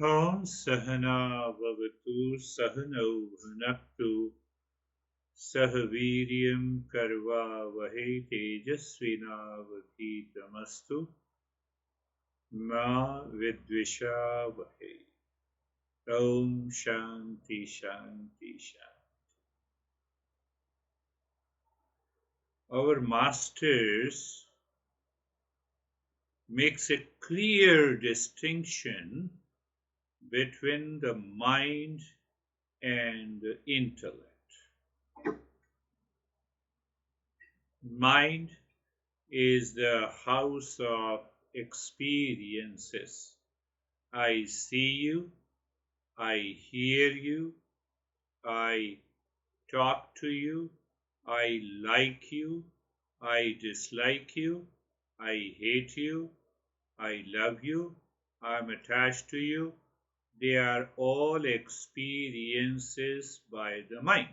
Om Sahana Vavatu Sahano Bhunaktu Sahaviryam Karva Vahe Tejasvina Vakitamastu Ma Vidvisha Vahe. Om Shanti Shanti Shanti. Our masters makes a clear distinction between the mind and the intellect. Mind is the house of experiences. I see you, I hear you, I talk to you, I like you, I dislike you, I hate you, I love you, I'm attached to you. They are all experiences by the mind.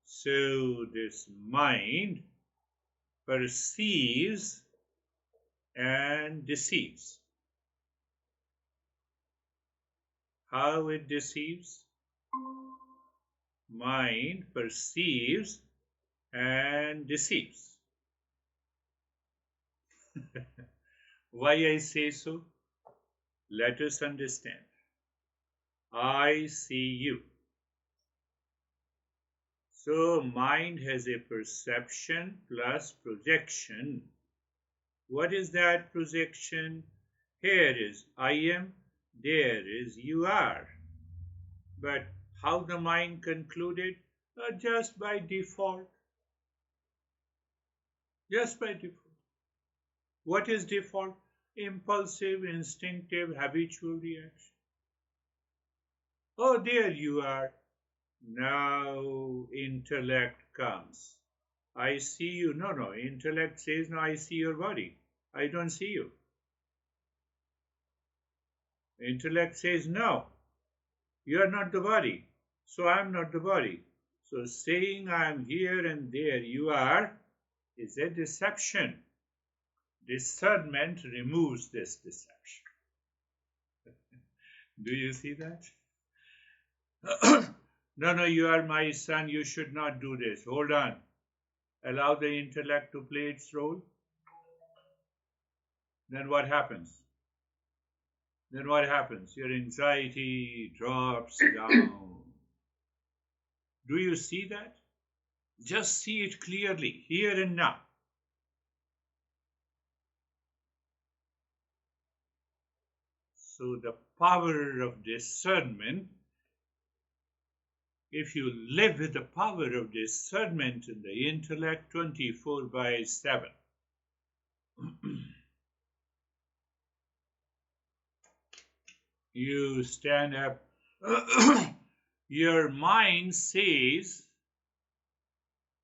So this mind perceives and deceives. How it deceives? Mind perceives and deceives. Why I say so? Let us understand. I see you. So mind has a perception plus projection. What is that projection? Here is I am, there is you are. But how the mind concluded? Just by default. Just by default. What is default? Impulsive, instinctive, habitual reaction. Oh, there you are. Now intellect comes. I see you. No. Intellect says, no, I see your body. I don't see you. Intellect says, no, you are not the body. So I am not the body. So saying I am here and there you are is a deception. Discernment removes this deception. Do you see that? No, you are my son, you should not do this. Hold on. Allow the intellect to play its role. Then what happens? Your anxiety drops down. Do you see that? Just see it clearly, here and now. So the power of discernment, if you live with the power of discernment in the intellect 24/7, you stand up, your mind says,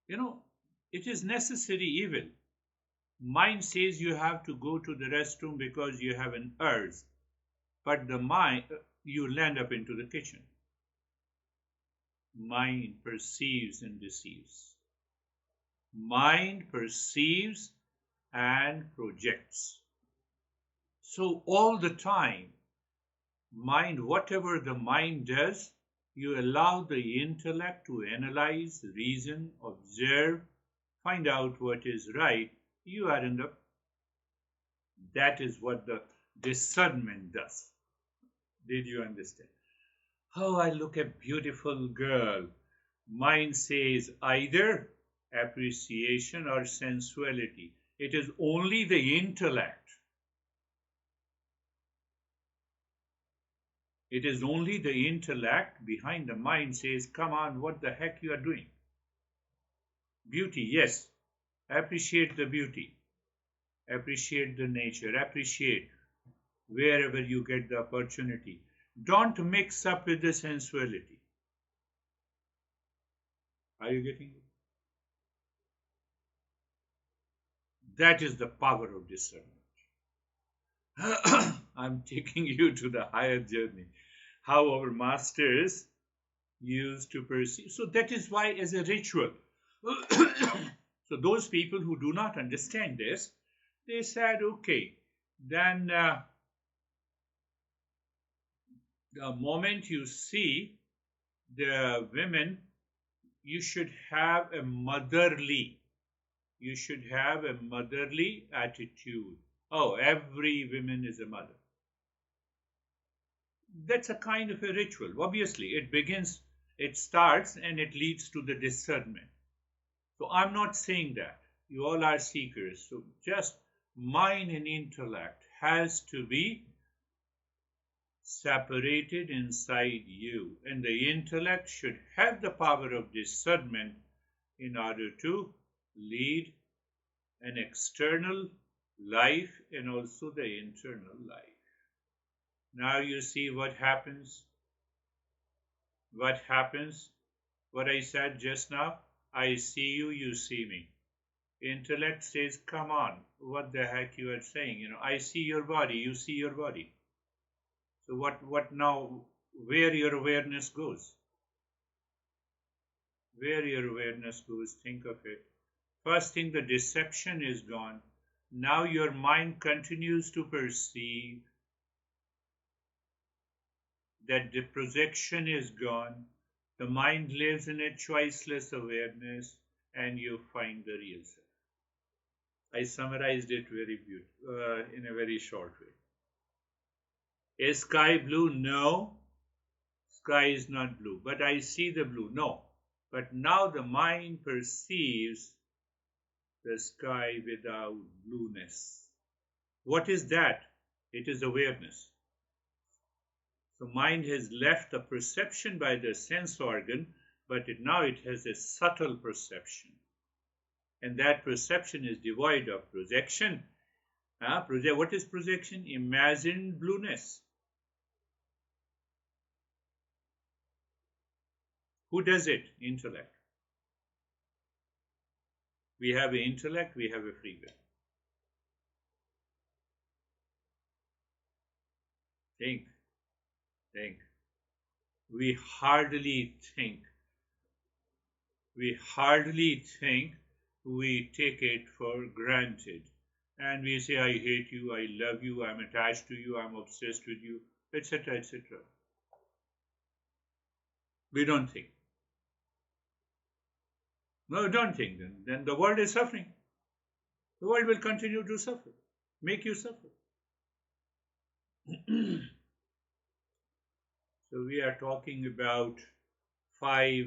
it is necessary evil. Mind says you have to go to the restroom because you have an urge. But the mind, you land up into the kitchen. Mind perceives and deceives. Mind perceives and projects. So all the time, mind, whatever the mind does, you allow the intellect to analyze, reason, observe, find out what is right. You are in the... That is what the discernment does. Did you understand? Oh, I look at beautiful girl. Mind says either appreciation or sensuality. It is only the intellect. It is only the intellect behind the mind says, come on, what the heck you are doing? Beauty, yes. Appreciate the beauty. Appreciate the nature. Appreciate wherever you get the opportunity. Don't mix up with the sensuality. Are you getting it? That is the power of discernment. I'm taking you to the higher journey. How our masters used to perceive. So that is why, as a ritual, So those people who do not understand this, they said, okay, then the moment you see the women, you should have a motherly attitude. Oh, every woman is a mother. That's a kind of a ritual. Obviously, it starts and it leads to the discernment. So I'm not saying that. You all are seekers. So just mind and intellect has to be separated inside you. And the intellect should have the power of discernment in order to lead an external life and also the internal life. Now you see what happens. What happens? What I said just now. I see you, you see me. Intellect says, come on, what the heck you are saying? I see your body, you see your body. So what now, where your awareness goes? Where your awareness goes, think of it. First thing, the deception is gone. Now your mind continues to perceive that the projection is gone. The mind lives in a choiceless awareness and you find the real self. I summarized it very in a very short way. Is sky blue? No. Sky is not blue. But I see the blue. No. But now the mind perceives the sky without blueness. What is that? It is awareness. So mind has left the perception by the sense organ, but now it has a subtle perception. And that perception is devoid of projection. What is projection? Imagined blueness. Who does it? Intellect. We have an intellect, we have a free will. Think. We hardly think. We take it for granted. And we say, I hate you, I love you, I'm attached to you, I'm obsessed with you, etc., etc. We don't think. No, don't think. Then the world is suffering. The world will continue to suffer, make you suffer. So we are talking about 5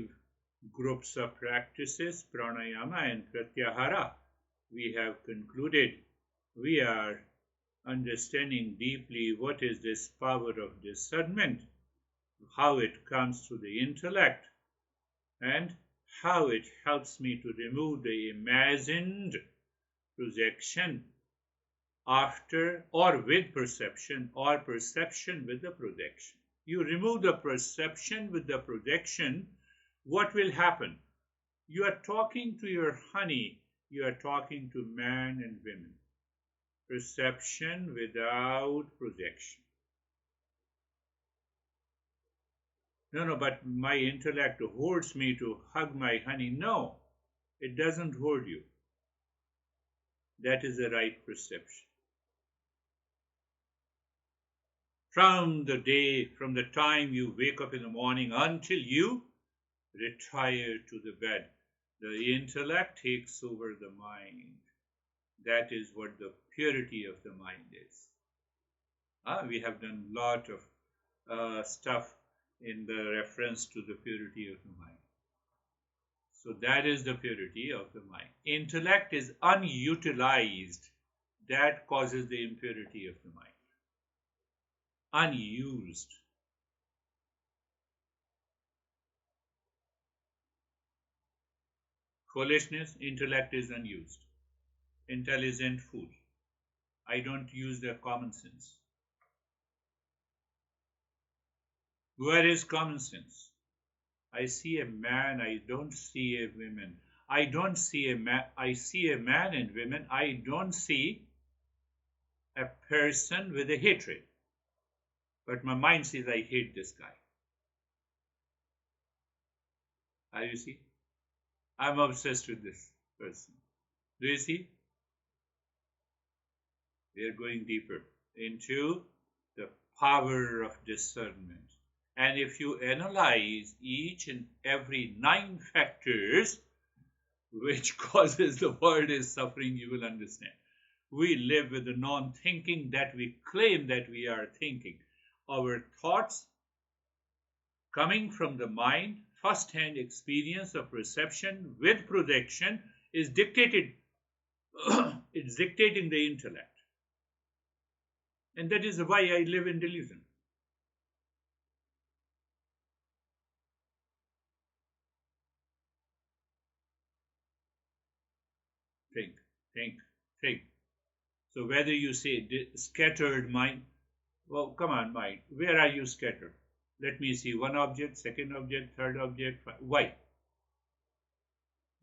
groups of practices, pranayama and pratyahara. We have concluded. We are understanding deeply what is this power of discernment, how it comes through the intellect, and how it helps me to remove the imagined projection after or with perception or perception with the projection. You remove the perception with the projection, what will happen? You are talking to your honey, you are talking to man and women. Perception without projection. No, but my intellect holds me to hug my honey. No, it doesn't hold you. That is the right perception. From the time you wake up in the morning until you retire to the bed, the intellect takes over the mind. That is what the purity of the mind is. We have done a lot of stuff in the reference to the purity of the mind. So that is the purity of the mind. Intellect is unutilized. That causes the impurity of the mind. Unused. Foolishness, intellect is unused. Intelligent fool. I don't use the common sense. Where is common sense? I see a man, I don't see a woman. I don't see a man, I see a man and women. I don't see a person with a hatred. But my mind says, I hate this guy. You see? I'm obsessed with this person. Do you see? We are going deeper into the power of discernment. And if you analyze each and every 9 factors which causes the world is suffering, you will understand. We live with the non-thinking that we claim that we are thinking. Our thoughts coming from the mind, first-hand experience of perception with projection is dictated. It's dictating the intellect. And that is why I live in delusion. Think, think, think. So whether you say scattered mind, well, come on, mind, where are you scattered? Let me see, one object, second object, third object. Why?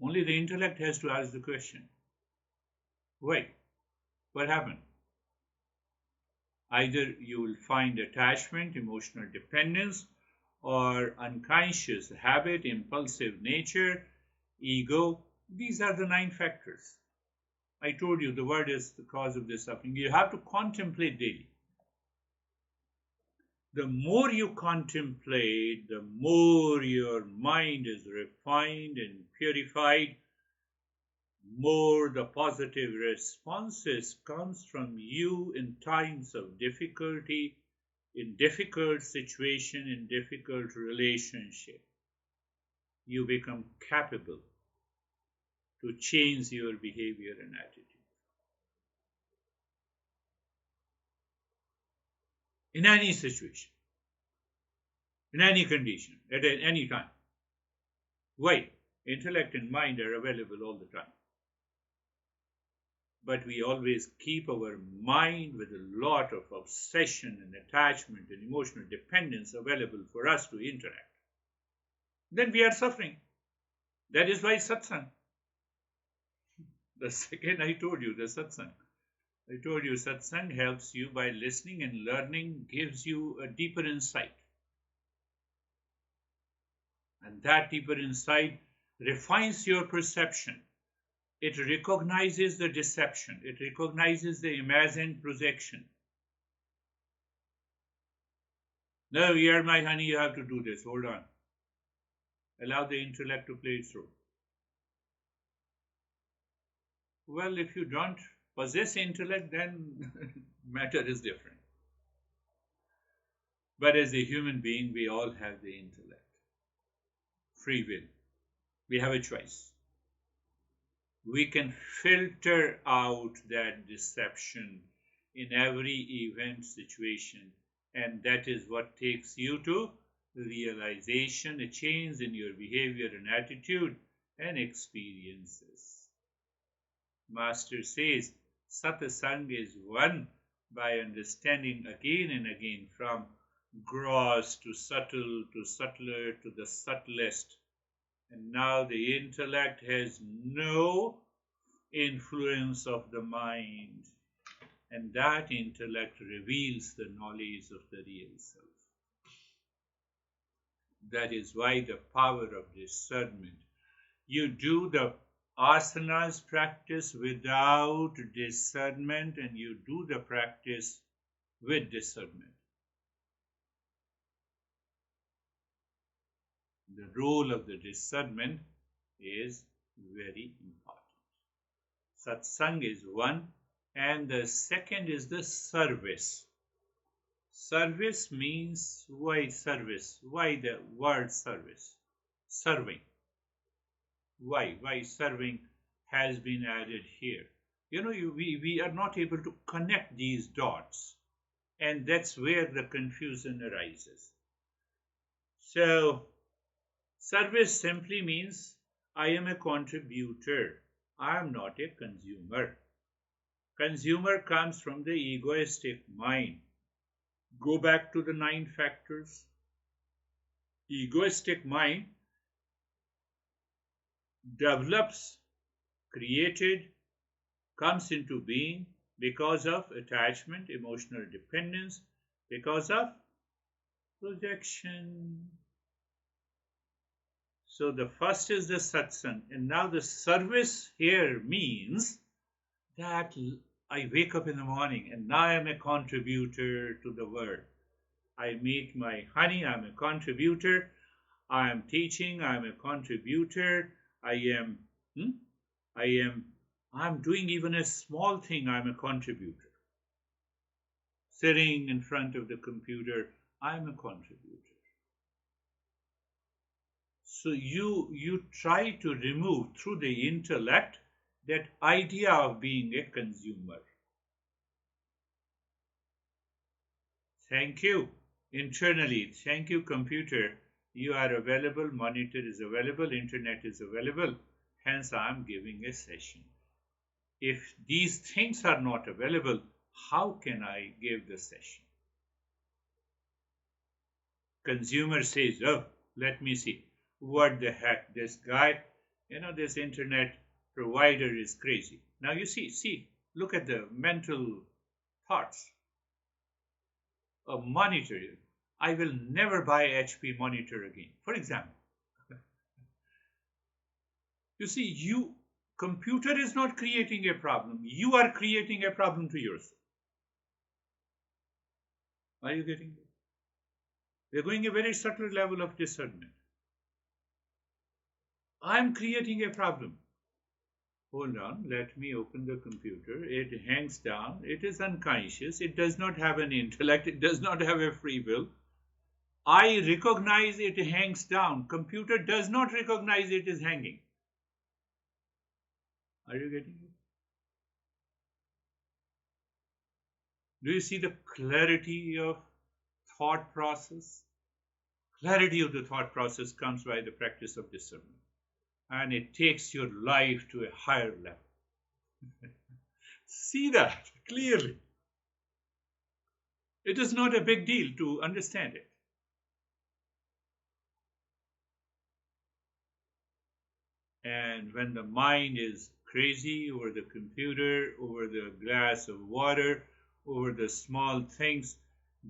Only the intellect has to ask the question. Why? What happened? Either you will find attachment, emotional dependence, or unconscious habit, impulsive nature, ego. These are the 9 factors. I told you the word is the cause of this suffering. You have to contemplate daily. The more you contemplate, the more your mind is refined and purified, more the positive responses comes from you in times of difficulty, in difficult situation, in difficult relationship. You become capable to change your behavior and attitude. In any situation, in any condition, at any time. Why? Intellect and mind are available all the time. But we always keep our mind with a lot of obsession and attachment and emotional dependence available for us to interact. Then we are suffering. That is why satsang. The second I told you, the satsang. I told you satsang helps you by listening and learning, gives you a deeper insight. And that deeper insight refines your perception. It recognizes the deception. It recognizes the imagined projection. No, you're my honey, you have to do this. Hold on. Allow the intellect to play its role. Well, if you don't possess intellect, then matter is different. But as a human being, we all have the intellect. Free will. We have a choice. We can filter out that deception in every event situation, and that is what takes you to realization, a change in your behavior and attitude and experiences. Master says, satsang is won by understanding again and again from gross to subtle to subtler to the subtlest. And now the intellect has no influence of the mind. And that intellect reveals the knowledge of the real self. That is why the power of discernment. You do the asanas practice without discernment, and you do the practice with discernment. The role of the discernment is very important. Satsang is one, and the second is the service. Service means, why service? Why the word service? Serving. Why? Why serving has been added here? You know, we are not able to connect these dots, and that's where the confusion arises. So, service simply means I am a contributor. I am not a consumer. Consumer comes from the egoistic mind. Go back to the 9 factors. Egoistic mind develops, created, comes into being because of attachment, emotional dependence, because of projection. So the first is the satsang, and now the service here means that I wake up in the morning and now I am a contributor to the world. I make my honey, I'm a contributor. I am teaching, I'm a contributor. I am, hmm? I'm doing even a small thing, I'm a contributor. Sitting in front of the computer, I'm a contributor. So you try to remove through the intellect that idea of being a consumer. Thank you. Internally, thank you, computer. You are available, monitor is available, internet is available. Hence, I am giving a session. If these things are not available, how can I give the session? Consumer says, oh, let me see. What the heck, this guy, this internet provider is crazy. Now you see, look at the mental thoughts. A monitor. I will never buy HP monitor again, for example. You see, computer is not creating a problem. You are creating a problem to yourself. Are you getting it? We're going a very subtle level of discernment. I'm creating a problem. Hold on, let me open the computer. It hangs down. It is unconscious. It does not have an intellect. It does not have a free will. I recognize it hangs down. Computer does not recognize it is hanging. Are you getting it? Do you see the clarity of thought process? Clarity of the thought process comes by the practice of discernment. And it takes your life to a higher level. See that clearly. It is not a big deal to understand it. And when the mind is crazy over the computer, over the glass of water, over the small things,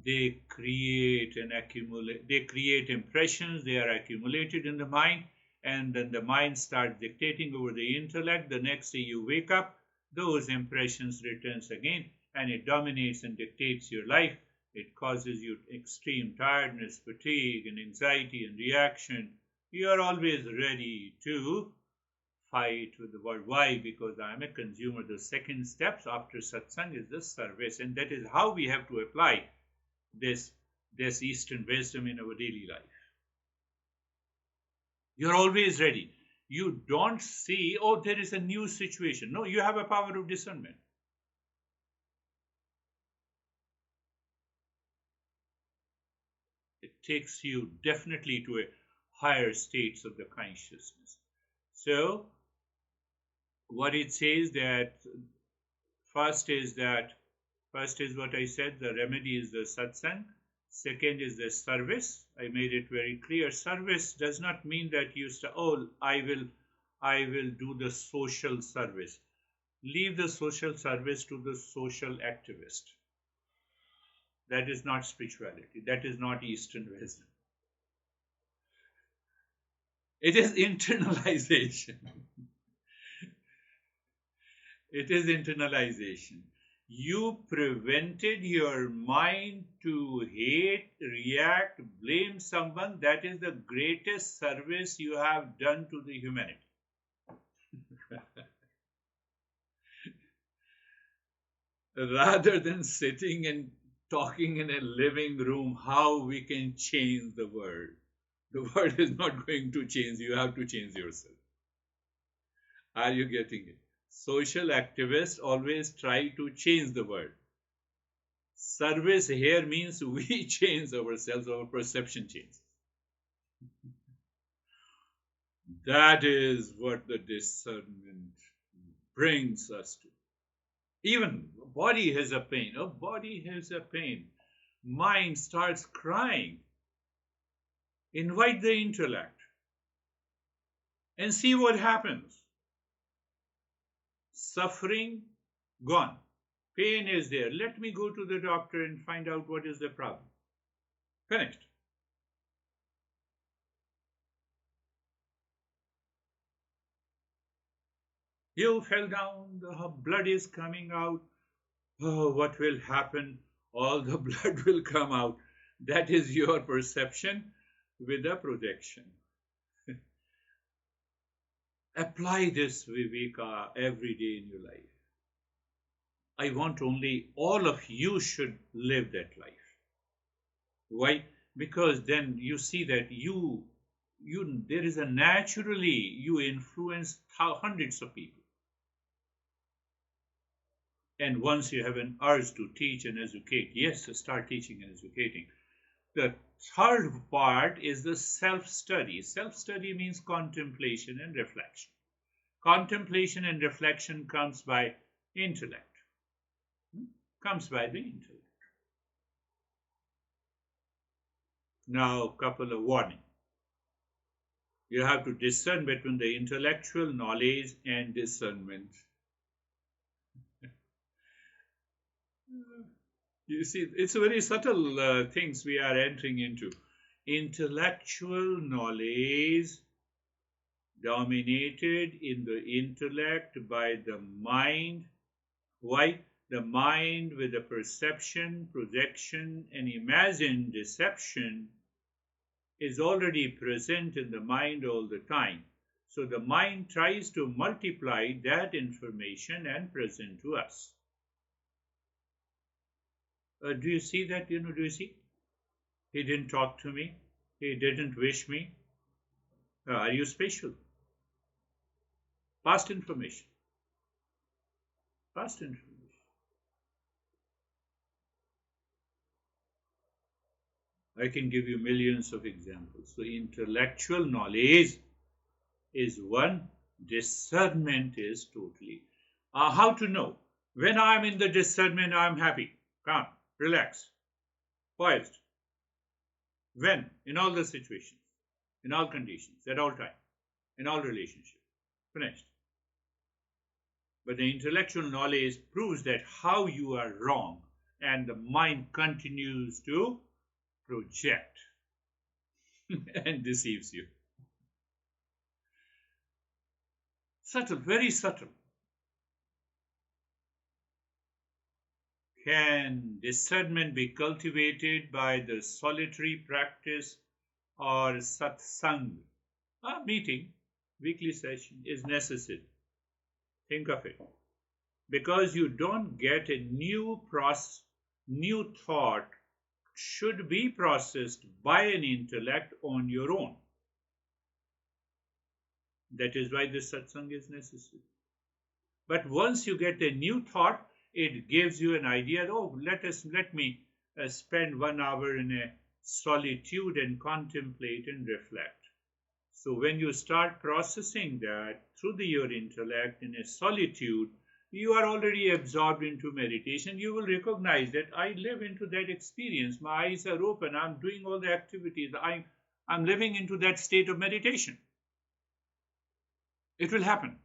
they create impressions, they are accumulated in the mind, and then the mind starts dictating over the intellect. The next day you wake up, those impressions returns again, and it dominates and dictates your life. It causes you extreme tiredness, fatigue, and anxiety and reaction. You are always ready to fight with the world. Why? Because I am a consumer. The second steps after satsang is the service, and that is how we have to apply this Eastern wisdom in our daily life. You're always ready. You don't see, oh, there is a new situation. No, you have a power of discernment. It takes you definitely to a higher states of the consciousness. So, what it says that first is what I said, the remedy is the satsang. Second is the service. I made it very clear. Service does not mean that you say, oh, I will do the social service. Leave the social service to the social activist. That is not spirituality. That is not Eastern wisdom. It is internalization. It is internalization. You prevented your mind to hate, react, blame someone. That is the greatest service you have done to the humanity. Rather than sitting and talking in a living room how we can change the world. The world is not going to change. You have to change yourself. Are you getting it? Social activists always try to change the world. Service here means we change ourselves, our perception changes. That is what the discernment brings us to. Even body has a pain. Oh, body has a pain. Mind starts crying. Invite the intellect and see what happens. Suffering gone. Pain is there. Let me go to the doctor and find out what is the problem. Finished. You fell down, the blood is coming out. Oh, what will happen? All the blood will come out. That is your perception with a projection. Apply this, Viveka, every day in your life. I want only all of you should live that life. Why? Because then you see that there is a naturally you influence hundreds of people. And once you have an urge to teach and educate, yes, start teaching and educating. The third part is the self-study. Self-study means contemplation and reflection. Contemplation and reflection comes by intellect. Comes by the intellect. Now, couple of warning. You have to discern between the intellectual knowledge and discernment. You see, it's very subtle things we are entering into. Intellectual knowledge dominated in the intellect by the mind. Why? The mind with the perception, projection, and imagined deception is already present in the mind all the time. So the mind tries to multiply that information and present to us. Do you see that? Do you see? He didn't talk to me. He didn't wish me. Are you special? Past information. Past information. I can give you millions of examples. So intellectual knowledge is one, discernment is totally. How to know? When I'm in the discernment, I'm happy, calm, relaxed, poised. When? In all the situations, in all conditions, at all time, in all relationships. Finished. But the intellectual knowledge proves that how you are wrong, and the mind continues to project and deceives you. Subtle, very subtle. Can discernment be cultivated by the solitary practice or satsang? A meeting, weekly session is necessary. Think of it. Because you don't get a new thought should be processed by an intellect on your own. That is why the satsang is necessary. But once you get a new thought, it gives you an idea. Oh, let me spend 1 hour in a solitude and contemplate and reflect. So when you start processing that through your intellect in a solitude, you are already absorbed into meditation. You will recognize that I live into that experience. My eyes are open. I'm doing all the activities. I'm living into that state of meditation. It will happen.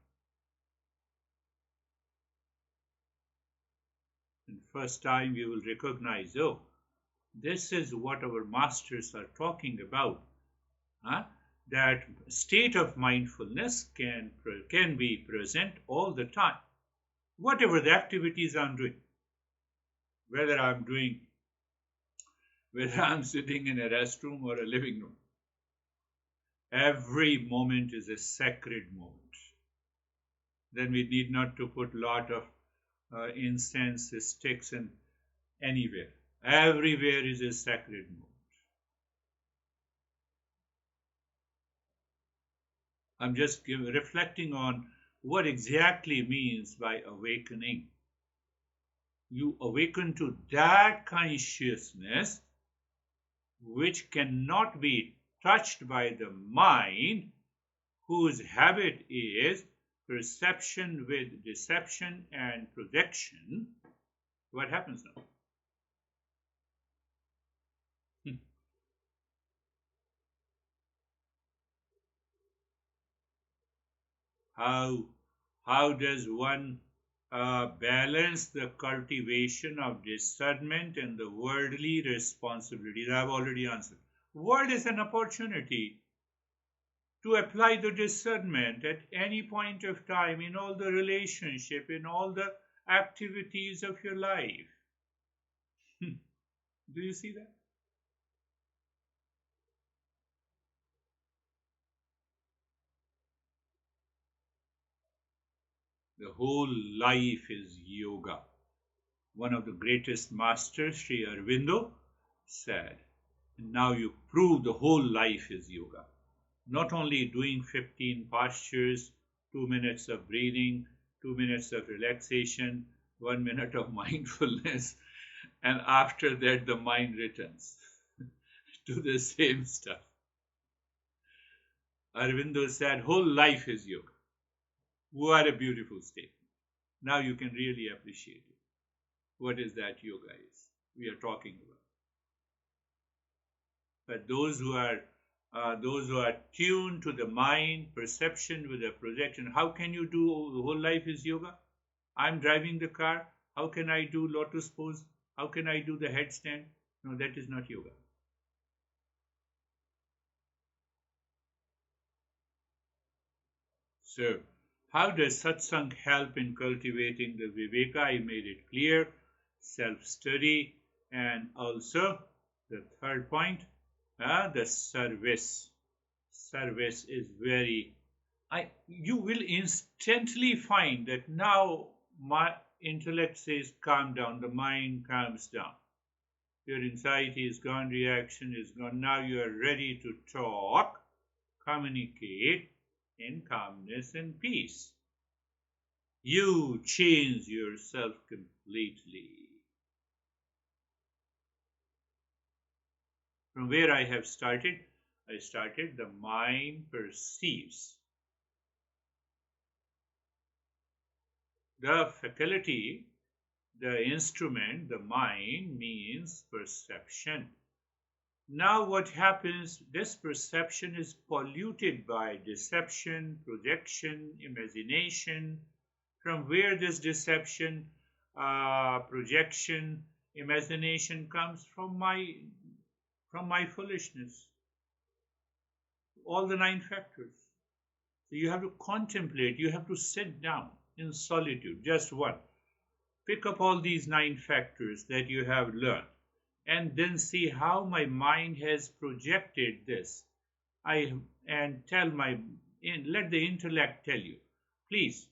And first time you will recognize, oh, this is what our masters are talking about. That state of mindfulness can be present all the time. Whatever the activities I'm doing, whether I'm sitting in a restroom or a living room, every moment is a sacred moment. Then we need not to put lot of incense, sticks, and anywhere. Everywhere is a sacred moment. I'm just reflecting on what exactly means by awakening. You awaken to that consciousness which cannot be touched by the mind, whose habit is perception with deception and projection. What happens now? How does one balance the cultivation of discernment and the worldly responsibilities? I've already answered. World is an opportunity. to apply the discernment at any point of time in all the relationship, in all the activities of your life. Do you see that? The whole life is yoga. One of the greatest masters, Sri Aurobindo, said, now you prove the whole life is yoga. Not only doing 15 postures, 2 minutes of breathing, 2 minutes of relaxation, 1 minute of mindfulness, and after that the mind returns to the same stuff. Aurobindo said, whole life is yoga. What a beautiful statement. Now you can really appreciate it. What is that yoga is we are talking about? But those who are tuned to the mind, perception with a projection, how can you do the whole life is yoga? I'm driving the car. How can I do lotus pose? How can I do the headstand? No, that is not yoga. So, how does satsang help in cultivating the Viveka? I made it clear. Self-study, and also the third point, the service. Service is very, you will instantly find that now my intellect says calm down, the mind calms down. Your anxiety is gone, reaction is gone. Now you are ready to talk, communicate in calmness and peace. You change yourself completely. From where I have started, the mind perceives. The faculty, the instrument, the mind means perception. Now what happens, this perception is polluted by deception, projection, imagination. From where this deception, projection, imagination comes? From my foolishness. All the 9 factors. So you have to contemplate, you have to sit down in solitude, just one. Pick up all these 9 factors that you have learned and then see how my mind has projected this. Let the intellect tell you, please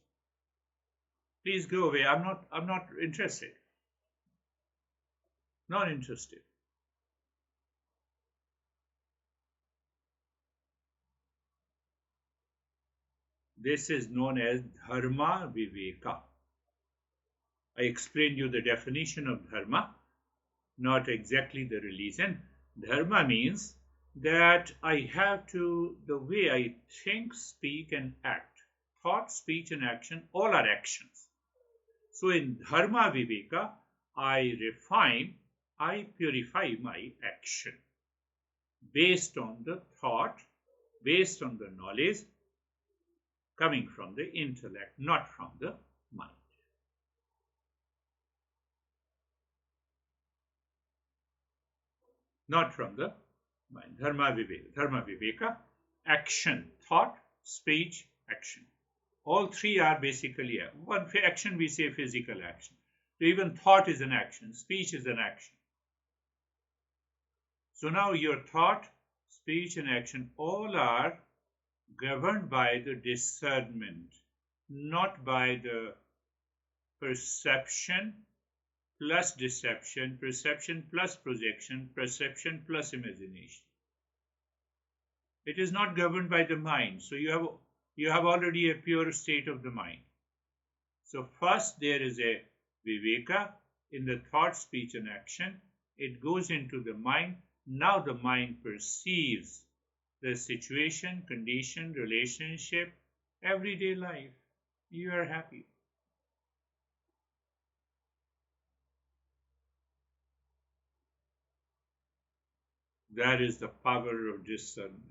go away. I'm not interested. Not interested. This is known as dharma viveka. I explained you the definition of dharma, not exactly the religion. Dharma means that I have to, the way I think, speak, and act. Thought, speech, and action, all are actions. So in dharma viveka, I refine, I purify my action based on the thought, based on the knowledge coming from the intellect, not from the mind. Not from the mind. Dharma viveka, action, thought, speech, action. All 3 are basically one action, we say physical action. So even thought is an action, speech is an action. So now your thought, speech, and action all are governed by the discernment, not by the perception plus deception, perception plus projection, perception plus imagination. It is not governed by the mind. So you have already a pure state of the mind. So first there is a viveka in the thought, speech, and action. It goes into the mind. Now the mind perceives the situation, condition, relationship, everyday life. You are happy. That is the power of discernment.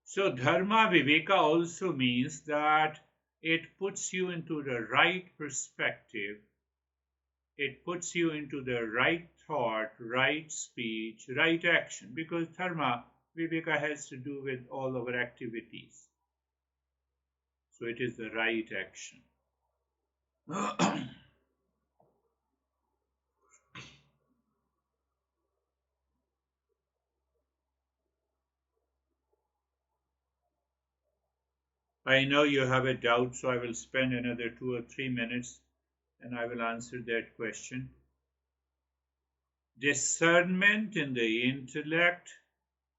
So dharma viveka also means that it puts you into the right perspective It puts you into the right thought, right speech, right action, because dharma, Viveka, has to do with all our activities. So it is the right action. I know you have a doubt, so I will spend another 2 or 3 minutes and I will answer that question. Discernment in the intellect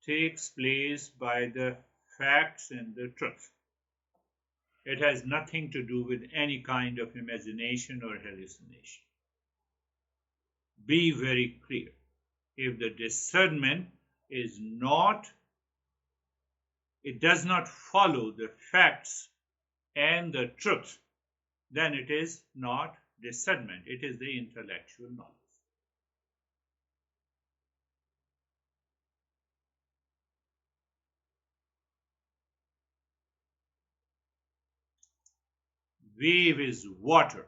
takes place by the facts and the truth. It has nothing to do with any kind of imagination or hallucination. Be very clear. If the discernment is not, it does not follow the facts and the truth, then it is not discernment, it is the intellectual knowledge. Wave is water,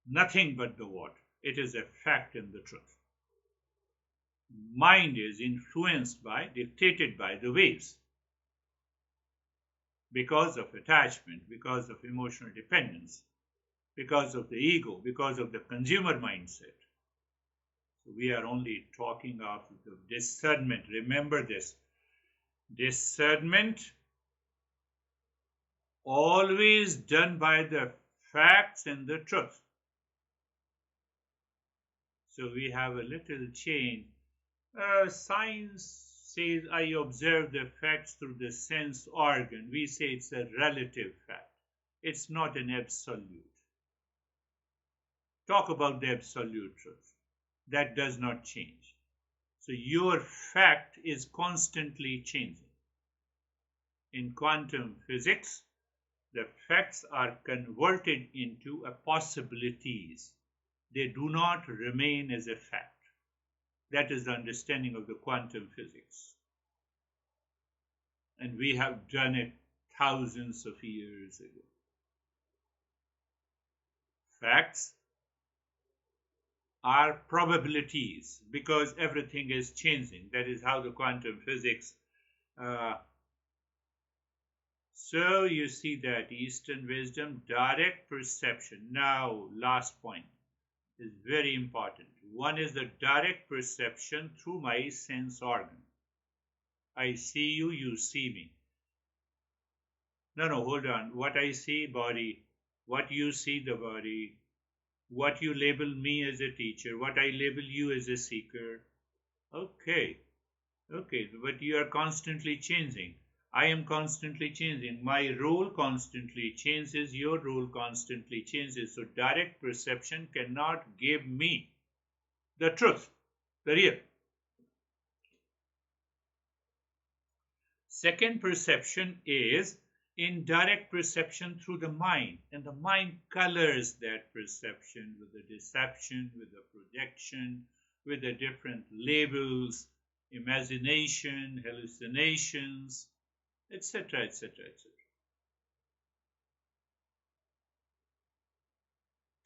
nothing but the water. It is a fact and the truth. Mind is influenced by, dictated by the waves because of attachment, because of emotional dependence, because of the ego, because of the consumer mindset. So we are only talking of the discernment. Remember this. Discernment always done by the facts and the truth. So we have a little change. Science says I observe the facts through the sense organ. We say it's a relative fact. It's not an absolute. Talk about the absolute truth. That does not change. So your fact is constantly changing. In quantum physics, the facts are converted into possibilities. They do not remain as a fact. That is the understanding of the quantum physics. And we have done it thousands of years ago. Facts are probabilities because everything is changing. That is how the quantum physics. So you see that Eastern wisdom, direct perception. Now, last point is very important. One is the direct perception through my sense organ. I see you, you see me. No, hold on. What I see, body. What you see, the body. What you label me as a teacher. What I label you as a seeker. Okay, but you are constantly changing. I am constantly changing. My role constantly changes. Your role constantly changes. So direct perception cannot give me the truth, the real. Second perception is indirect perception through the mind. And the mind colors that perception with the deception, with the projection, with the different labels, imagination, hallucinations, etc., etc., etc.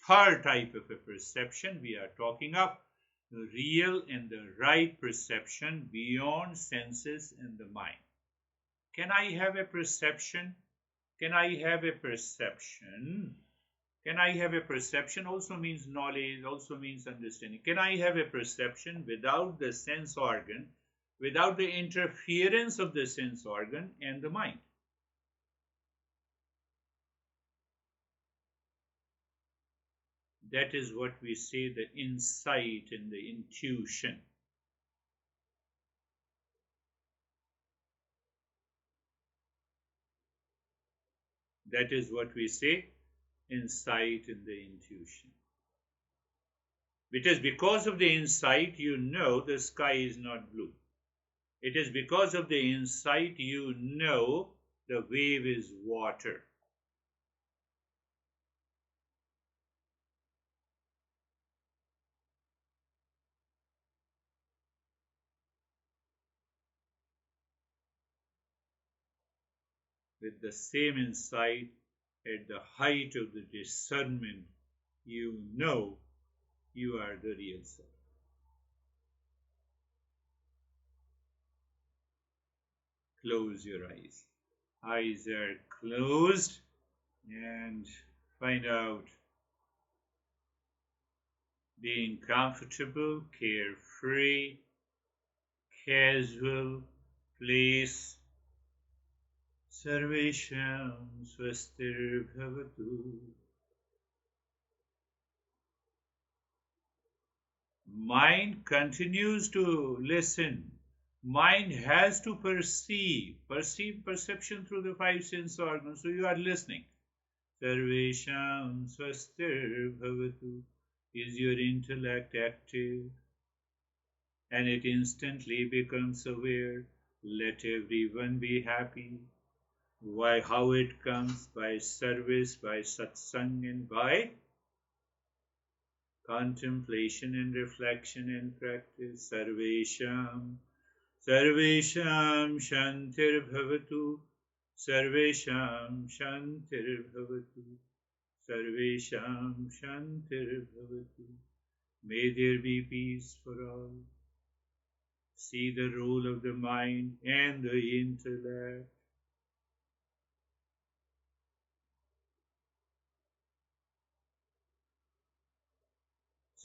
Third type of a perception we are talking of the real and the right perception beyond senses and the mind. Can I have a perception? Can I have a perception? Can I have a perception also means knowledge, also means understanding. Can I have a perception without the sense organ, without the interference of the sense organ and the mind? That is what we say the insight and the intuition. That is what we say insight and the intuition. It is because of the insight you know the sky is not blue. It is because of the insight you know the wave is water. With the same insight, at the height of the discernment, you know You are the real self. Close your eyes. Eyes are closed and find out being comfortable, carefree, casual place. Sarvesham swastir bhavatu. Mind continues to listen. Mind has to perception through the five sense organs. So you are listening. Sarvesham swastir bhavatu. Is your intellect active? And it instantly becomes aware. Let everyone be happy. Why? How it comes? By service, by satsang, and by contemplation and reflection and practice. Sarvesham, Sarvesham Shantir Bhavatu, Sarvesham Shantir Bhavatu, Sarvesham Shantir Bhavatu. May there be peace for all. See the role of the mind and the intellect.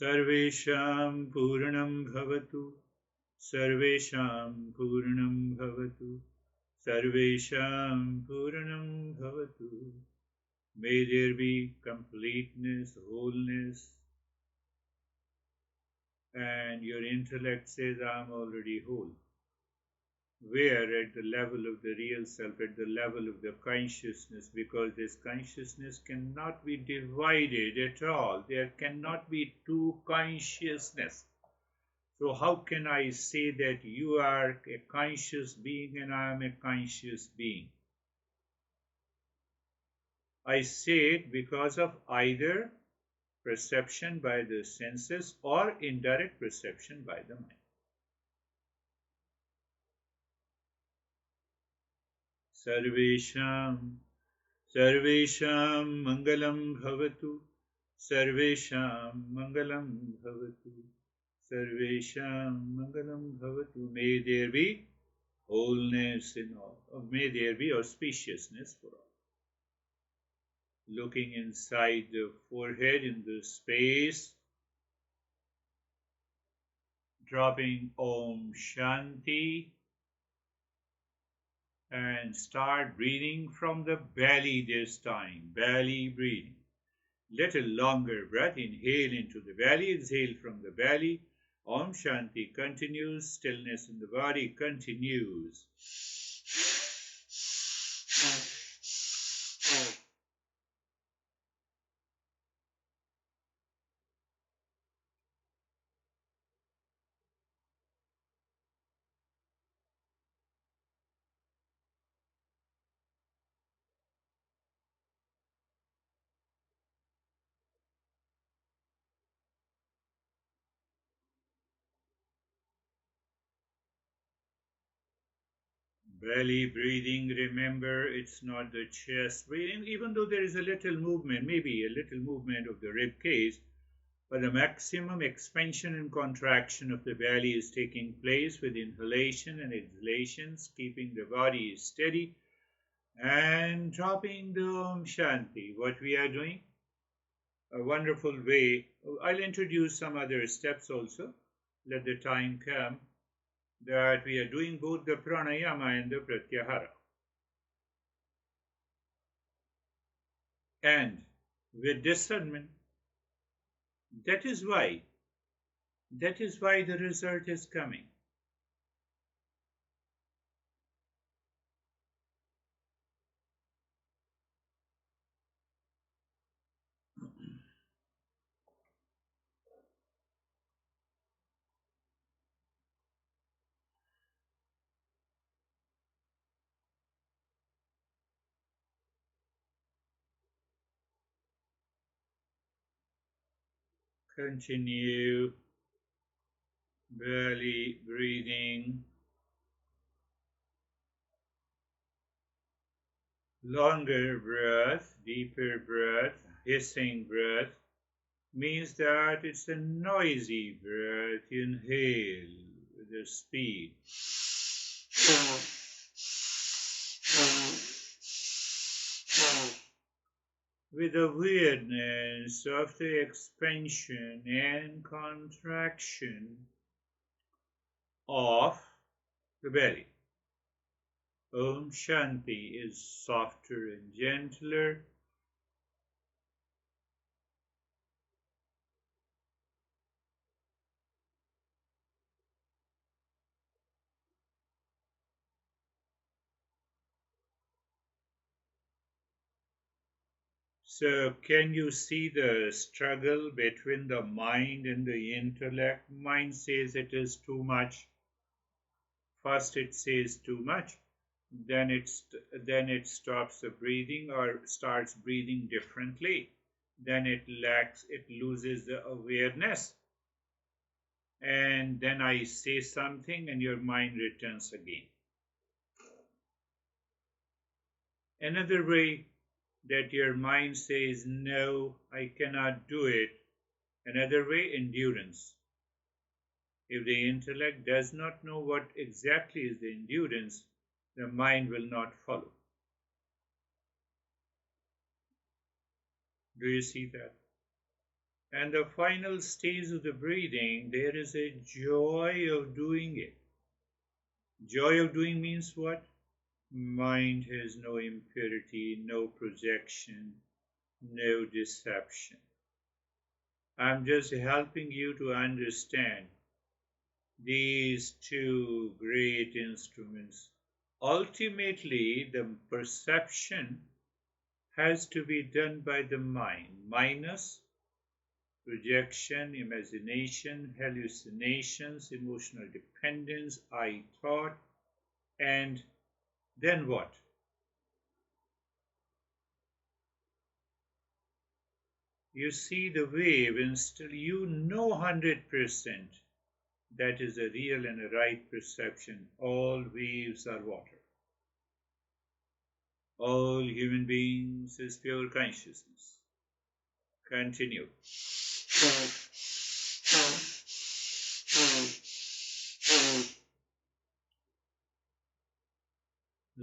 Sarvesham Purnam Bhavatu, Sarvesham Purnam Bhavatu, Sarvesham Purnam Bhavatu. May there be completeness, wholeness, and your intellect says, I'm already whole. Where? At the level of the real self, at the level of the consciousness, because this consciousness cannot be divided at all. There cannot be two consciousness. So how can I say that you are a conscious being and I am a conscious being? I say it because of either perception by the senses or indirect perception by the mind. Sarvesham, Sarvesham Mangalam Bhavatu, Sarvesham Mangalam Bhavatu, Sarvesham Mangalam Bhavatu. May there be wholeness in all, or may there be auspiciousness for all. Looking inside the forehead in the space, dropping Om Shanti, and start breathing from the belly this time. Belly breathing. Little longer breath. Inhale into the belly, exhale from the belly. Om Shanti continues. Stillness in the body continues. Belly breathing, remember, it's not the chest breathing, even though there is a little movement, maybe a little movement of the rib cage, but the maximum expansion and contraction of the belly is taking place with inhalation and exhalations, keeping the body steady and dropping the Om Shanti. What we are doing? A wonderful way. I'll introduce some other steps also. Let the time come that we are doing both the pranayama and the pratyahara. And with discernment, that is why the result is coming. Continue belly breathing, longer breath, deeper breath, hissing breath. means that it's a noisy breath. Inhale with the speed. With awareness of the expansion and contraction of the belly. Om Shanti is softer and gentler. So, can you see the struggle between the mind and the intellect? Mind says it is too much. First, it says too much, then it stops the breathing or starts breathing differently. Then it loses the awareness. And then I say something, and your mind returns again. Another way that your mind says, no, I cannot do it. Another way, endurance. If the intellect does not know what exactly is the endurance, the mind will not follow. Do you see that? And the final stage of the breathing, there is a joy of doing it. Joy of doing means what? Mind has no impurity, no projection, no deception. I'm just helping you to understand these two great instruments. Ultimately, the perception has to be done by the mind, minus projection, imagination, hallucinations, emotional dependence, I thought, and then what? You see the wave and still you know 100% that is a real and a right perception. All waves are water. All human beings is pure consciousness. Continue.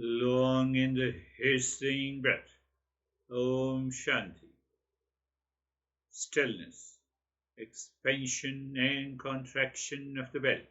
Long in the hissing breath. Om Shanti. Stillness. Expansion and contraction of the belly.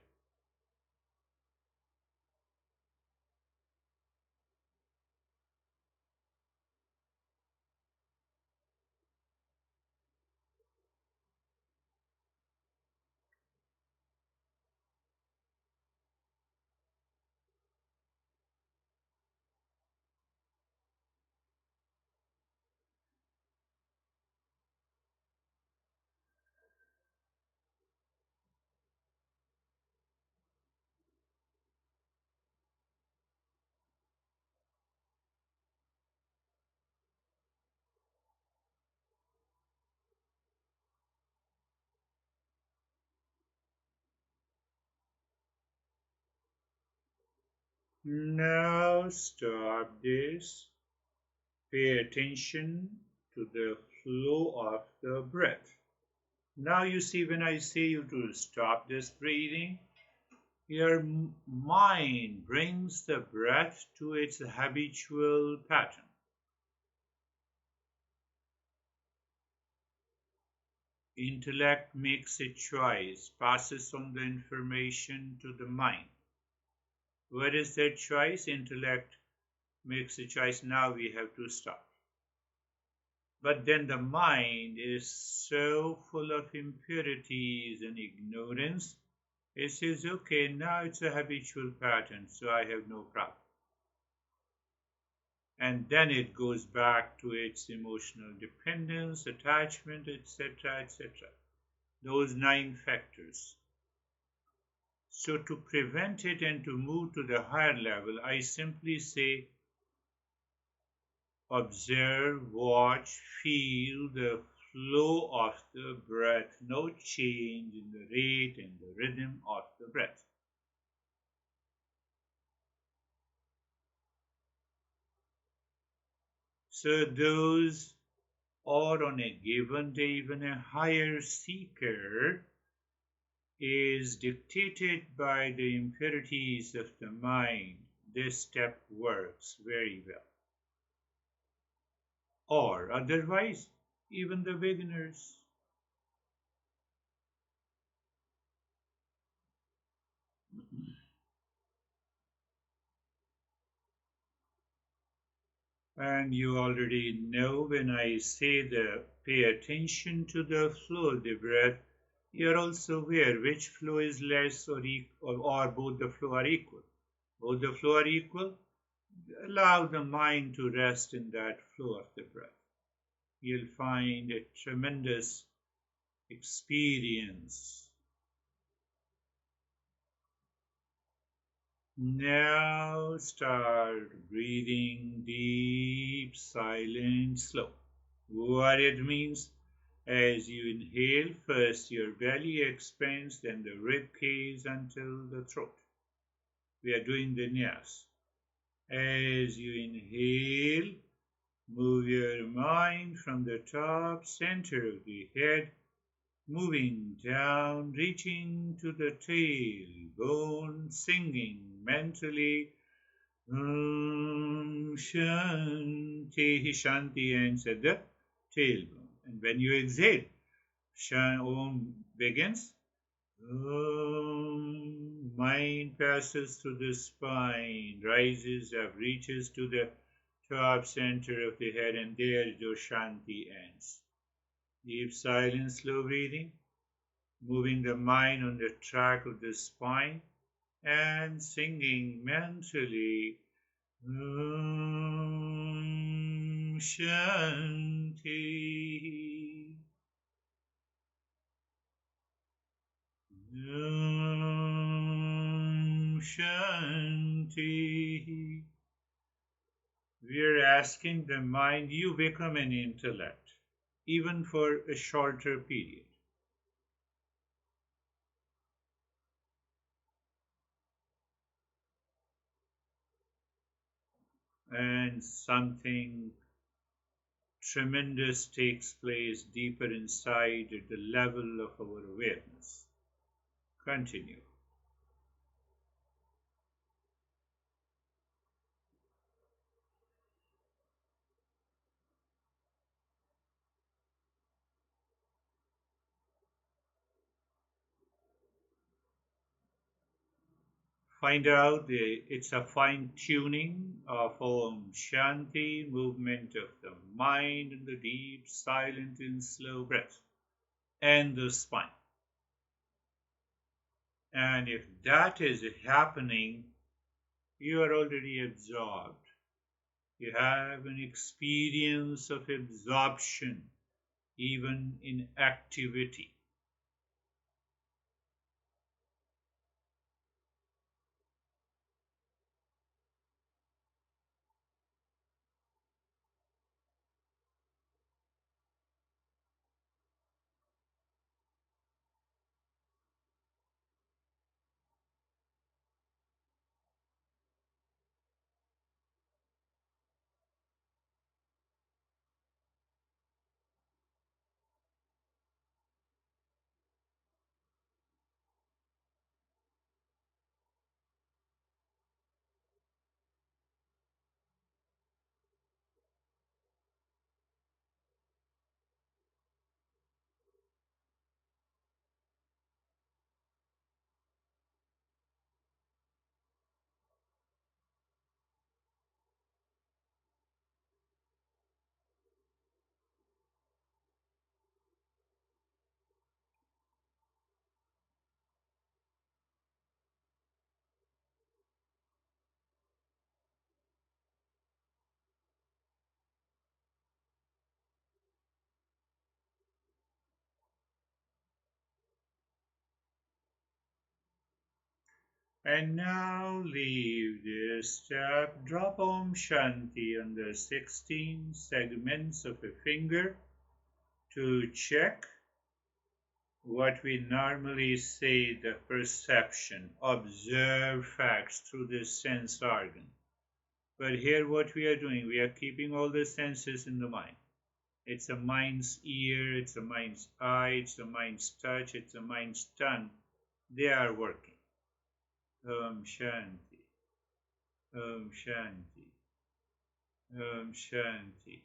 Now stop this. Pay attention to the flow of the breath. Now you see when I say you to stop this breathing, your mind brings the breath to its habitual pattern. Intellect makes a choice, passes on the information to the mind. What is that choice? Intellect makes a choice, now we have to stop. But then the mind is so full of impurities and ignorance, it says, okay, now it's a habitual pattern, so I have no problem. And then it goes back to its emotional dependence, attachment, etc., etc. Those 9 factors. So to prevent it and to move to the higher level, I simply say, observe, watch, feel the flow of the breath, no change in the rate and the rhythm of the breath. So those or on a given day, even a higher seeker is dictated by the impurities of the mind, this step works very well. Or otherwise, even the beginners. And you already know when I say the pay attention to the flow of the breath, you are also aware which flow is less or both the flow are equal. Both the flow are equal. Allow the mind to rest in that flow of the breath. You'll find a tremendous experience. Now start breathing deep, silent, slow. What it means, as you inhale, first your belly expands, then the rib cage until the throat. We are doing the nyas. As you inhale, move your mind from the top center of the head, moving down, reaching to the tailbone, singing mentally Shanti, Shanti ends at the tailbone. And when you exhale, Om begins. Mind passes through the spine, rises up, reaches to the top center of the head, and there your Shanti ends. Deep silence, slow breathing, moving the mind on the track of the spine, and singing mentally Shanti. Shanti. We are asking the mind, you become an intellect, even for a shorter period. And something tremendous takes place deeper inside at the level of our awareness. Continue. Find out it's a fine tuning of Om Shanti, movement of the mind in the deep, silent, and slow breath, and the spine. And if that is happening, you are already absorbed. You have an experience of absorption, even in activity. And now leave this step. Drop Om Shanti on the 16 segments of a finger to check what we normally say the perception, observe facts through the sense organ. But here what we are doing, we are keeping all the senses in the mind. It's a mind's ear, it's a mind's eye, it's a mind's touch, it's a mind's tongue. They are working. Om Shanti, Om Shanti, Om Shanti.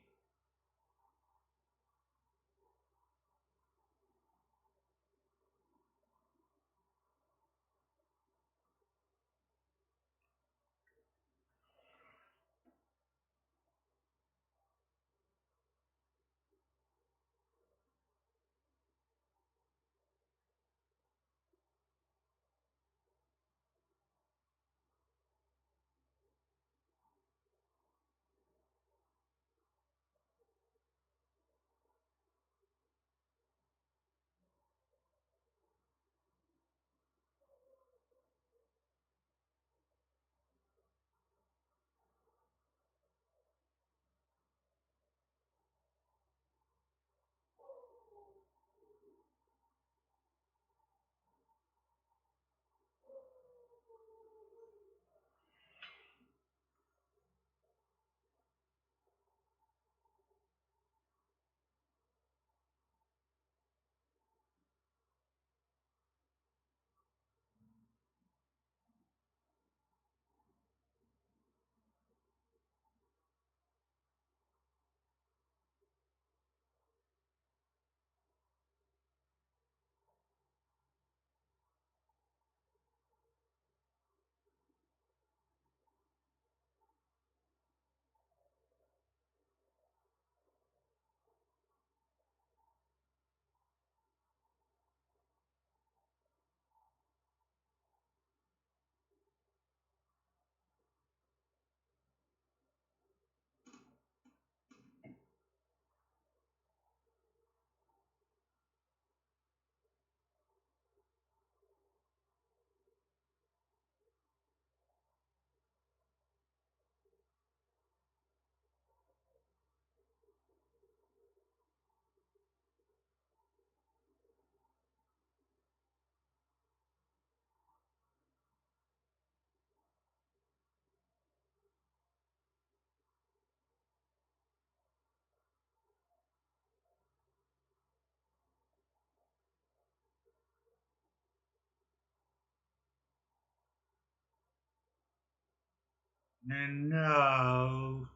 And now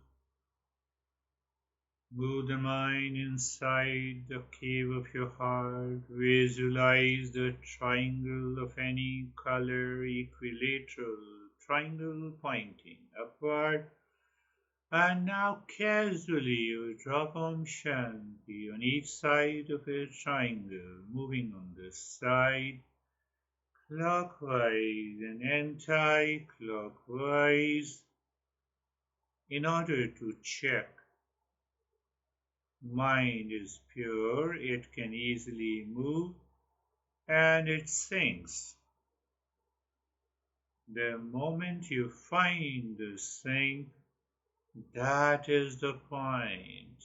move the mind inside the cave of your heart. Visualize the triangle of any color, equilateral triangle pointing upward. And now casually you drop Om Shanti on each side of a triangle, moving on the side clockwise and anti-clockwise in order to check mind is pure, it can easily move, and it sinks. The moment you find the sink, that is the point.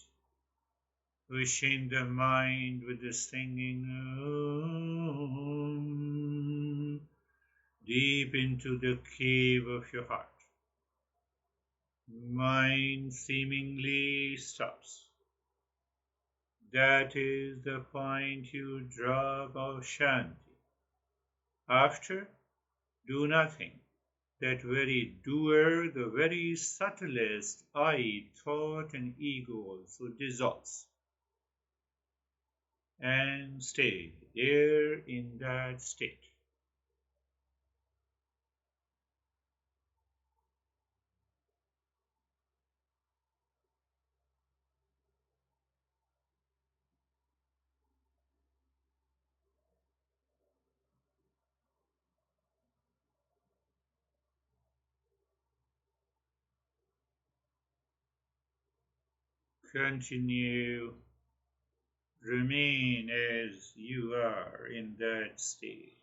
Pushing the mind with the singing deep into the cave of your heart. Mind seemingly stops. That is the point you drop of Shanti. After, do nothing. That very doer, the very subtlest I, thought, and ego also dissolves. And stay there in that state. Continue, remain as you are in that state.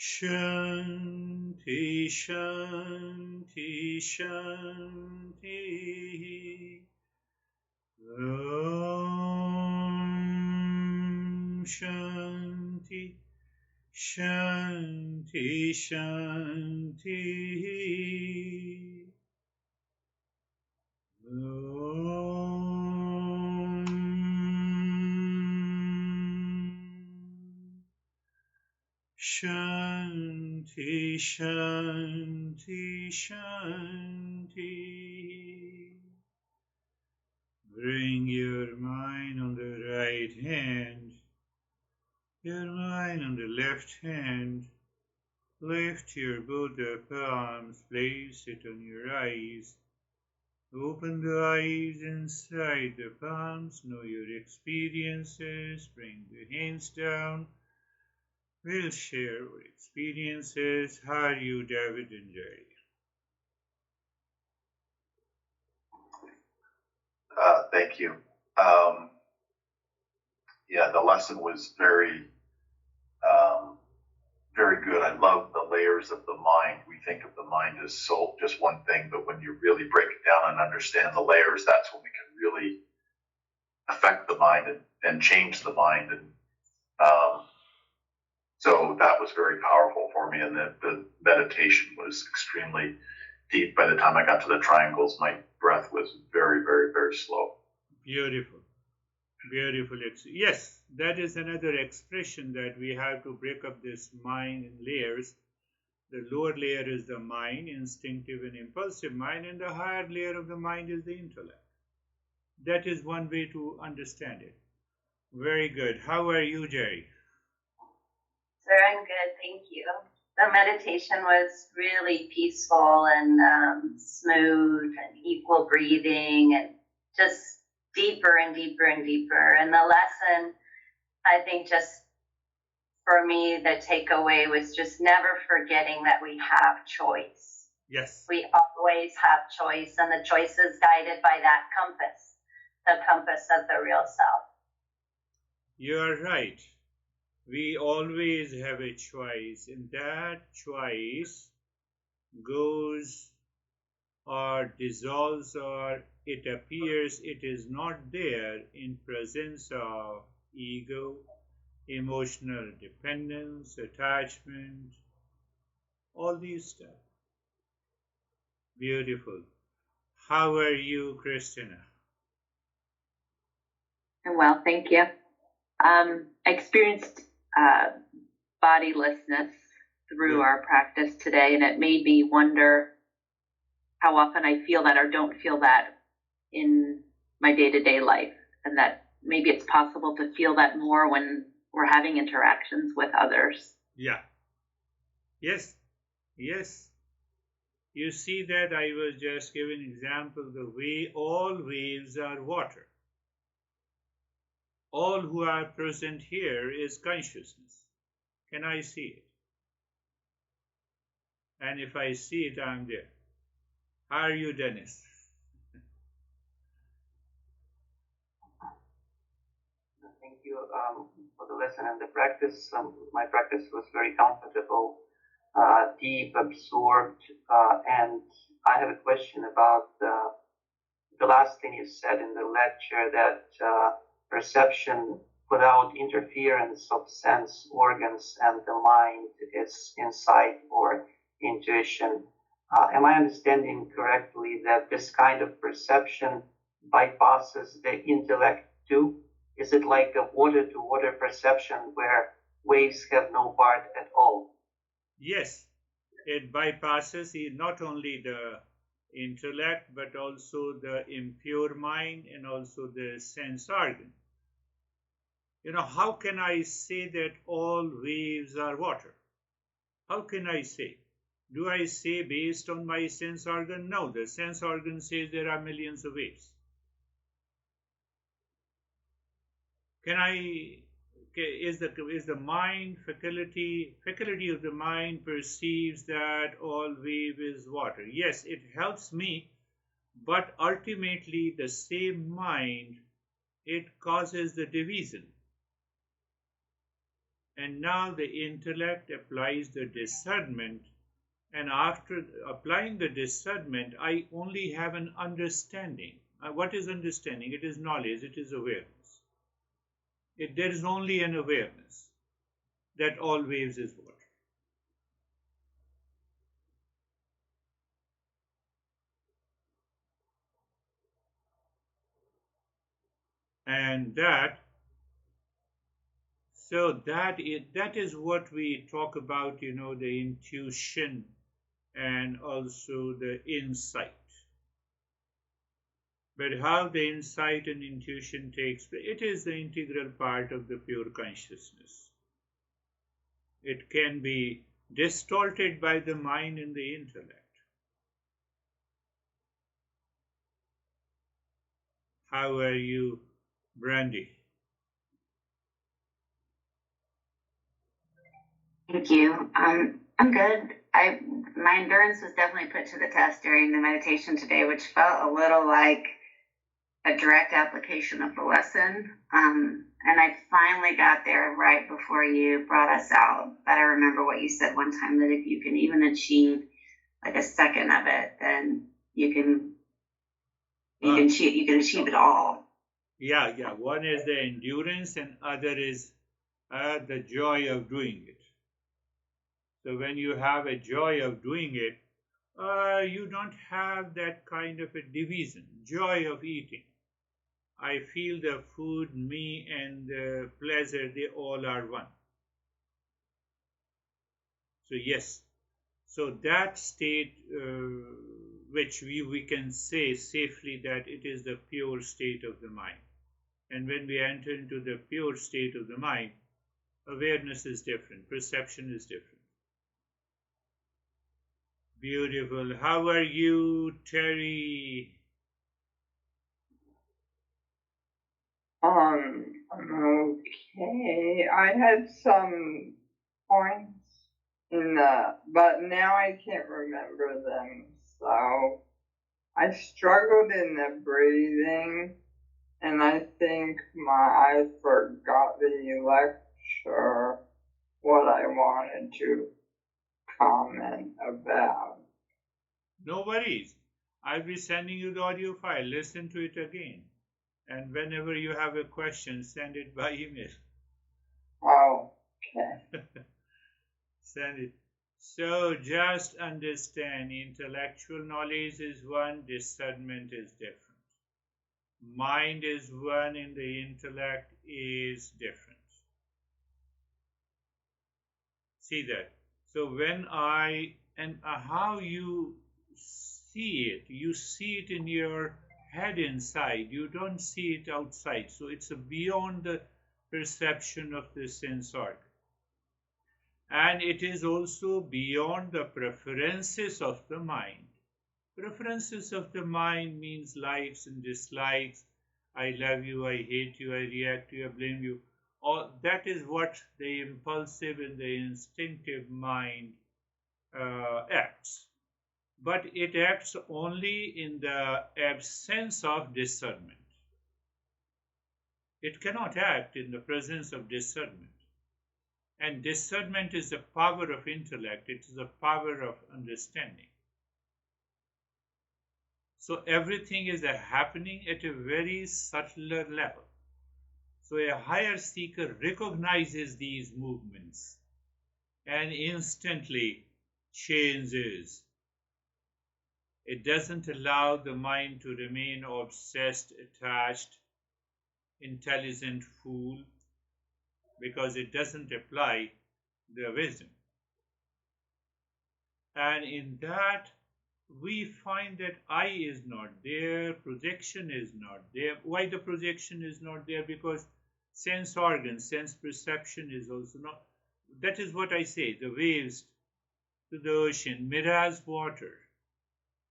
Shanti, Shanti, Shanti. Om Shanti, Shanti, Shanti. Om Shanti, Shanti, Shanti. Bring your mind on the right hand, your mind on the left hand. Lift your both palms, place it on your eyes. Open the eyes inside the palms, know your experiences, bring the hands down. We'll share our experiences. How are you, David and Jerry? Thank you. Yeah, the lesson was very, very good. I love the layers of the mind. We think of the mind as so just one thing, but when you really break it down and understand the layers, that's when we can really affect the mind and change the mind. And so that was very powerful for me. And the meditation was extremely deep. By the time I got to the triangles, my breath was very, very, very slow. Beautiful. Beautiful. Yes, that is another expression that we have to break up this mind in layers. The lower layer is the mind, instinctive and impulsive mind, and the higher layer of the mind is the intellect. That is one way to understand it. Very good. How are you, Jerry? Sir, I'm good, thank you. The meditation was really peaceful and smooth and equal breathing and just deeper and deeper and deeper. And the lesson, I think, just for me, the takeaway was just never forgetting that we have choice. Yes. We always have choice, and the choice is guided by that compass, the compass of the real self. You are right. We always have a choice, and that choice goes or dissolves, or it appears it is not there in presence of ego, emotional dependence, attachment, all these stuff. Beautiful. How are you, Christina? Well, thank you. I experienced bodilessness through our practice today, and it made me wonder how often I feel that or don't feel that in my day-to-day life, and that maybe it's possible to feel that more when we're having interactions with others. Yeah. Yes. Yes. You see that I was just giving an example, the way all waves are water. All who are present here is consciousness. Can I see it? And if I see it, I'm there. How are you, Dennis? Thank you for the lesson and the practice. My practice was very comfortable, deep, absorbed, and I have a question about the last thing you said in the lecture, that perception without interference of sense organs and the mind is insight or intuition. Am I understanding correctly that this kind of perception bypasses the intellect too? Is it like a water-to-water perception where waves have no part at all? Yes, it bypasses not only the intellect, but also the impure mind and also the sense organ. How can I say that all waves are water? How can I say? Do I say based on my sense organ? No, the sense organ says there are millions of waves. Is the mind faculty of the mind perceives that all wave is water? Yes, it helps me, but ultimately the same mind, it causes the division. And now the intellect applies the discernment, and after applying the discernment, I only have an understanding. What is understanding? It is knowledge, it is awareness. There is only an awareness that all waves is water. And that is what we talk about, the intuition and also the insight. But how the insight and intuition takes place, it is the integral part of the pure consciousness. It can be distorted by the mind and the intellect. How are you, Brandy? Thank you. I'm good. My endurance was definitely put to the test during the meditation today, which felt a little like a direct application of the lesson. And I finally got there right before you brought us out. But I remember what you said one time, that if you can even achieve like a second of it, then you can achieve it all. Yeah. One is the endurance, and other is the joy of doing it. So when you have a joy of doing it, you don't have that kind of a division. Joy of eating. I feel the food, me, and the pleasure, they all are one. So yes, so that state, which we can say safely that it is the pure state of the mind. And when we enter into the pure state of the mind, awareness is different, perception is different. Beautiful. How are you, Terry? I'm okay. I had some points but now I can't remember them. So I struggled in the breathing, and I think I forgot the lecture, what I wanted to comment about. No worries. I'll be sending you the audio file. Listen to it again. And whenever you have a question, send it by email. Oh, okay. Send it. So just understand, intellectual knowledge is one, discernment is different. Mind is one and the intellect is different. See that? So when how you see it in your head inside, you don't see it outside. So it's beyond the perception of the sense organ. And it is also beyond the preferences of the mind. Preferences of the mind means likes and dislikes. I love you, I hate you, I react to you, I blame you. That is what the impulsive and the instinctive mind acts. But it acts only in the absence of discernment. It cannot act in the presence of discernment. And discernment is the power of intellect. It is the power of understanding. So everything is happening at a very subtler level. So a higher seeker recognizes these movements and instantly changes. It doesn't allow the mind to remain obsessed, attached, intelligent fool, because it doesn't apply the wisdom. And in that, we find that I is not there, projection is not there. Why the projection is not there? Because sense organs, sense perception is also not. That is what I say, the waves to the ocean, mirage water.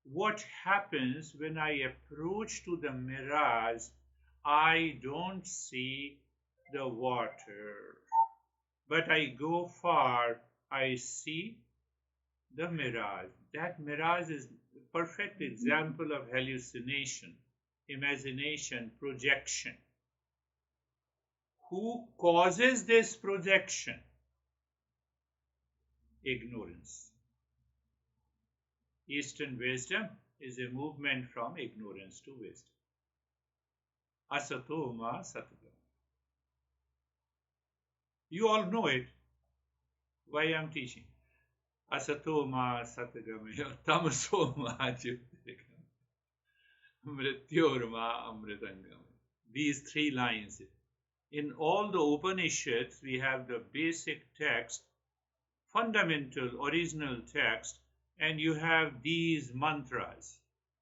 What happens when I approach to the mirage? I don't see the water, but I go far, I see the mirage. That mirage is a perfect example of hallucination, imagination, projection. Who causes this projection? ignorance. Eastern wisdom is a movement from ignorance to wisdom. Asato ma satgama. You all know it. Why I am teaching? Asato ma satgamaya tamaso ma jyotirgamaya mrityorma amritangam. These three lines. In all the Upanishads, we have the basic text, fundamental, original text, and you have these mantras.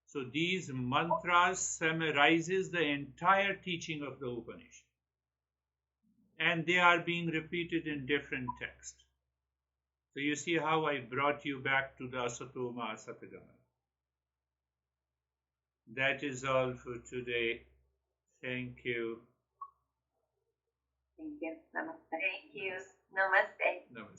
So these mantras summarizes the entire teaching of the Upanishad. And they are being repeated in different texts. So you see how I brought you back to the Asato ma Satgama. That is all for today. Thank you. Thank you. Namaste. Thank you. Namaste. Namaste.